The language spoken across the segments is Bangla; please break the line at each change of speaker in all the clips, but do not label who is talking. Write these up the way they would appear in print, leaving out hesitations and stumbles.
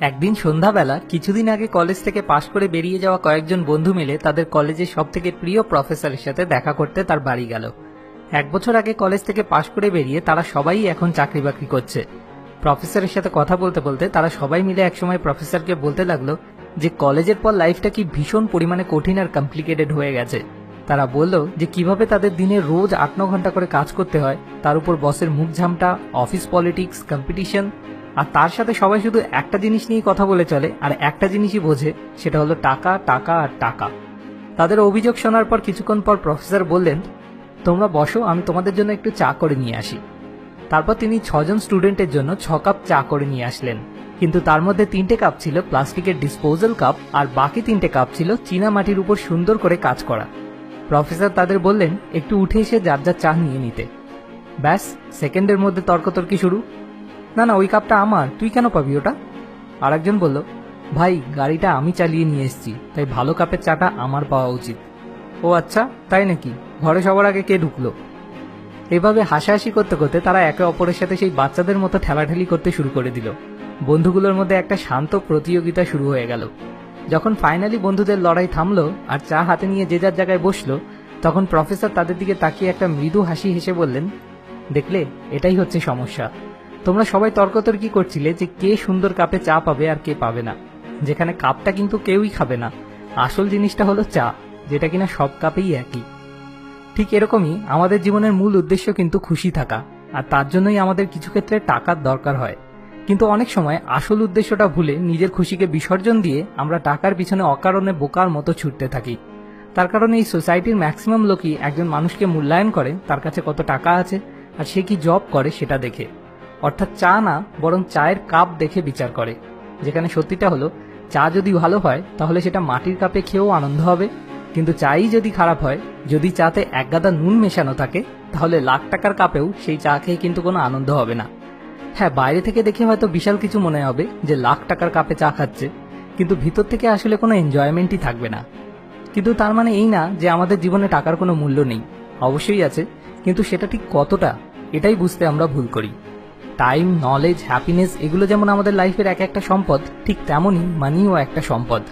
একদিন সন্ধ্যাবেলা কিছুদিন আগে কলেজ থেকে পাশ করে বেরিয়ে যাওয়া কয়েকজন বন্ধু মিলে তাদের কলেজের সবথেকে প্রিয় প্রফেসরের সাথে দেখা করতে তার বাড়ি গেল। 1 বছর আগে কলেজ থেকে পাশ করে বেরিয়ে তারা সবাই এখন চাকরি বাকরি করছে। প্রফেসরের সাথে কথা বলতে বলতে তারা সবাই মিলে একসময় প্রফেসরকে বলতে লাগলো যে কলেজের পর লাইফটা কি ভীষণ পরিমাণে কঠিন আর কমপ্লিকেটেড হয়ে গেছে। তারা বলল যে কিভাবে তাদের দিনে রোজ 8-9 ঘন্টা করে কাজ করতে হয়, তার উপর বসের মুখ ঝামটা, অফিস পলিটিক্স, কম্পিটিশন, আর তার সাথে সবাই শুধু একটা জিনিস নিয়ে কথা বলে চলে আর একটা জিনিসই বোঝে, সেটা হলো টাকা, টাকা আর টাকা। তাদের অভিযোগ শোনার পর কিছুক্ষণ পর প্রফেসর বললেন, তোমরা বসো, আমি তোমাদের জন্য একটু চা করে নিয়ে আসি। তারপর তিনি 6 জন স্টুডেন্টের জন্য 6 কাপ চা করে নিয়ে আসলেন, কিন্তু তার মধ্যে 3টে কাপ ছিল প্লাস্টিকের ডিসপোজাল কাপ আর বাকি 3টে কাপ ছিল চীনা মাটির উপর সুন্দর করে কাজ করা। প্রফেসর তাদের বললেন একটু উঠে এসে যার যার চা নিয়ে নিতে। ব্যাস, সেকেন্ডের মধ্যে তর্কতর্কি শুরু। না না, ওই কাপটা আমার, তুই কেন পাবি ওটা? আর একজন বলল, ভাই গাড়িটা আমি চালিয়ে নিয়ে এসেছি, তাই ভালো কাপের চাটা আমার পাওয়া উচিত। ও আচ্ছা, তাই নাকি? ঘরে সবার আগে কে ঢুকলো? এভাবে হাসাহাসি করতে করতে তারা একে অপরের সাথে সেই বাচ্চাদের মতো ঠেলাঠেলি করতে শুরু করে দিল। বন্ধুগুলোর মধ্যে একটা শান্ত প্রতিযোগিতা শুরু হয়ে গেল। যখন ফাইনালি বন্ধুদের লড়াই থামলো আর চা হাতে নিয়ে যে যার জায়গায় বসলো, তখন প্রফেসর তাদের দিকে তাকিয়ে একটা মৃদু হাসি হেসে বললেন, দেখলে, এটাই হচ্ছে সমস্যা। তোমরা সবাই তর্কতর্কি করছিলে যে কে সুন্দর কাপে চা পাবে আর কে পাবে না, যেখানে কাপটা কিন্তু কেউই খাবে না। আসল জিনিসটা হলো চা, যেটা কিনা সব কাপেই একই। ঠিক এরকমই আমাদের জীবনের মূল উদ্দেশ্য কিন্তু খুশি থাকা, আর তার জন্যই আমাদের কিছু ক্ষেত্রে টাকার দরকার হয়। কিন্তু অনেক সময় আসল উদ্দেশ্যটা ভুলে নিজের খুশিকে বিসর্জন দিয়ে আমরা টাকার পিছনে অকারণে বোকার মতো ছুটতে থাকি। তার কারণে এই সোসাইটির ম্যাক্সিমাম লোকই একজন মানুষকে মূল্যায়ন করে তার কাছে কত টাকা আছে আর সে কি জব করে সেটা দেখে, অর্থাৎ চা না, বরং চায়ের কাপ দেখে বিচার করে। যেখানে সত্যিটা হলো, চা যদি ভালো হয় তাহলে সেটা মাটির কাপে খেয়েও আনন্দ হবে, কিন্তু চাই যদি খারাপ হয়, যদি চাতে 1 গাদা নুন মেশানো থাকে, তাহলে লাখ টাকার কাপেও সেই চা খেয়ে কিন্তু কোনো আনন্দ হবে না। হ্যাঁ, বাইরে থেকে দেখে হয়তো বিশাল কিছু মনে হবে যে লাখ টাকার কাপে চা খাচ্ছে, কিন্তু ভিতর থেকে আসলে কোনো এনজয়মেন্টই থাকবে না। কিন্তু তার মানে এই না যে আমাদের জীবনে টাকার কোনো মূল্য নেই, অবশ্যই আছে, কিন্তু সেটা ঠিক কতটা, এটাই বুঝতে আমরা ভুল করি। টাইম, নলেজ, হ্যাপিনেস, এগুলো যেমন আমাদের লাইফের এক একটা সম্পদ, ঠিক তেমনই মানিও একটা সম্পদ।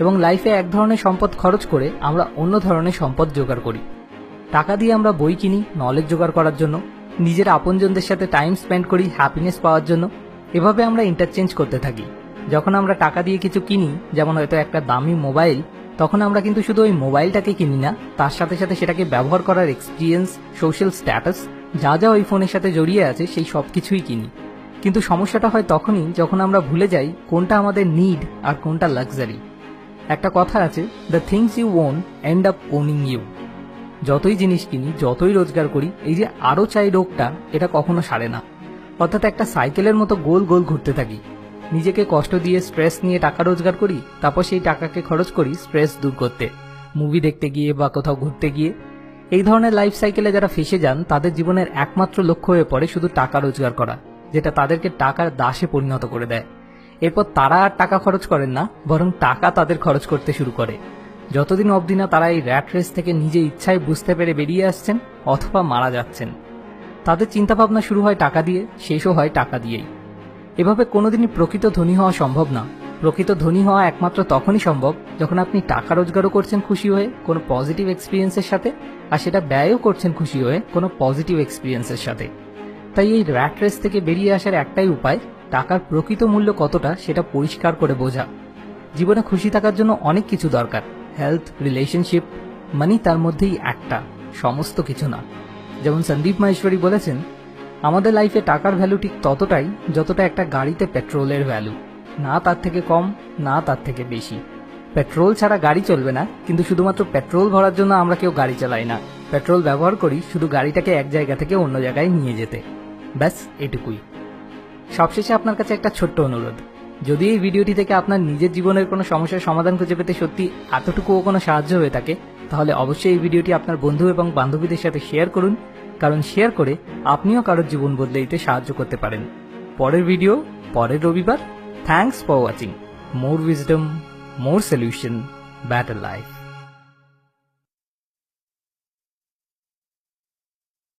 এবং লাইফে এক ধরনের সম্পদ খরচ করে আমরা অন্য ধরনের সম্পদ জোগাড় করি। টাকা দিয়ে আমরা বই কিনি নলেজ জোগাড় করার জন্য, নিজের আপনজনদের সাথে টাইম স্পেন্ড করি হ্যাপিনেস পাওয়ার জন্য। এভাবে আমরা ইন্টারচেঞ্জ করতে থাকি। যখন আমরা টাকা দিয়ে কিছু কিনি, যেমন হয়তো একটা দামি মোবাইল, তখন আমরা কিন্তু শুধু ওই মোবাইলটাকে কিনি না, তার সাথে সাথে সেটাকে ব্যবহার করার এক্সপিরিয়েন্স, সোশ্যাল স্ট্যাটাস, যা যা ওই ফোনের সাথে জড়িয়ে আছে সেই সব কিছুই কিনি। কিন্তু সমস্যাটা হয় তখনই যখন আমরা ভুলে যাই কোনটা আমাদের নিড আর কোনটা লাক্সারি। একটা কথা আছে, the things you own end up owning you. যতই জিনিস কিনি, যতই রোজগার করি, এই যে আরো চাই রোগটা, এটা কখনো সারে না। অর্থাৎ একটা সাইকেলের মতো গোল গোল ঘুরতে থাকি। নিজেকে কষ্ট দিয়ে স্ট্রেস নিয়ে টাকা রোজগার করি, তারপর সেই টাকাকে খরচ করি স্ট্রেস দূর করতে, মুভি দেখতে গিয়ে বা কোথাও ঘুরতে গিয়ে। এই ধরনের লাইফ সাইকেলে যারা ফেসে যান, তাদের জীবনের একমাত্র লক্ষ্য হয়ে পড়ে শুধু টাকা রোজগার করা, যেটা তাদেরকে টাকার দাসে পরিণত করে দেয়। এরপর তারা আর টাকা খরচ করেন না, বরং টাকা তাদের খরচ করতে শুরু করে, যতদিন অবধি না তারা এই র্যাট রেস থেকে নিজে ইচ্ছায় বুঝতে পেরে বেরিয়ে আসছেন অথবা মারা যাচ্ছেন। তাদের চিন্তাভাবনা শুরু হয় টাকা দিয়ে, শেষও হয় টাকা দিয়েই। এভাবে কোনোদিনই প্রকৃত ধনী হওয়া সম্ভব না। প্রকৃত ধনী হওয়া একমাত্র তখনই সম্ভব যখন আপনি টাকা রোজগারও করছেন খুশি হয়ে কোনো পজিটিভ এক্সপিরিয়েন্সের সাথে, আর সেটা ব্যয়ও করছেন খুশি হয়ে কোনো পজিটিভ এক্সপিরিয়েন্সের সাথে। তাই এই র্যাট রেস থেকে বেরিয়ে আসার একটাই উপায়, টাকার প্রকৃত মূল্য কতটা সেটা পরিষ্কার করে বোঝা। জীবনে খুশি থাকার জন্য অনেক কিছু দরকার, হেলথ, রিলেশনশিপ, মানি তার মধ্যেই একটা, সমস্ত কিছু না। যেমন সন্দীপ মাহেশ্বরী বলেছেন, আমাদের লাইফে টাকার ভ্যালু ঠিক ততটাই যতটা একটা গাড়িতে পেট্রোলের ভ্যালু, না তার থেকে কম, না তার থেকে বেশি। পেট্রোল ছাড়া গাড়ি চলবে না, কিন্তু শুধুমাত্র পেট্রোল ভরার জন্য আমরা কেউ গাড়ি চালাই না। পেট্রোল ব্যবহার করি শুধু গাড়িটাকে এক জায়গা থেকে অন্য জায়গায় নিয়ে যেতে। ব্যাস, এটুকুই। সবশেষে আপনার কাছে একটা ছোট্ট অনুরোধ, যদি এই ভিডিওটি থেকে আপনার নিজের জীবনের কোনো সমস্যার সমাধান খুঁজে পেতে সত্যি এতটুকুও কোনো সাহায্য হয়ে থাকে, তাহলে অবশ্যই এই ভিডিওটি আপনার বন্ধু এবং বান্ধবীদের সাথে শেয়ার করুন, কারণ শেয়ার করে আপনিও কারোর জীবন বদলে দিতে সাহায্য করতে পারেন। পরের ভিডিও পরের রবিবার। Thanks for watching. More wisdom, more solution, better life.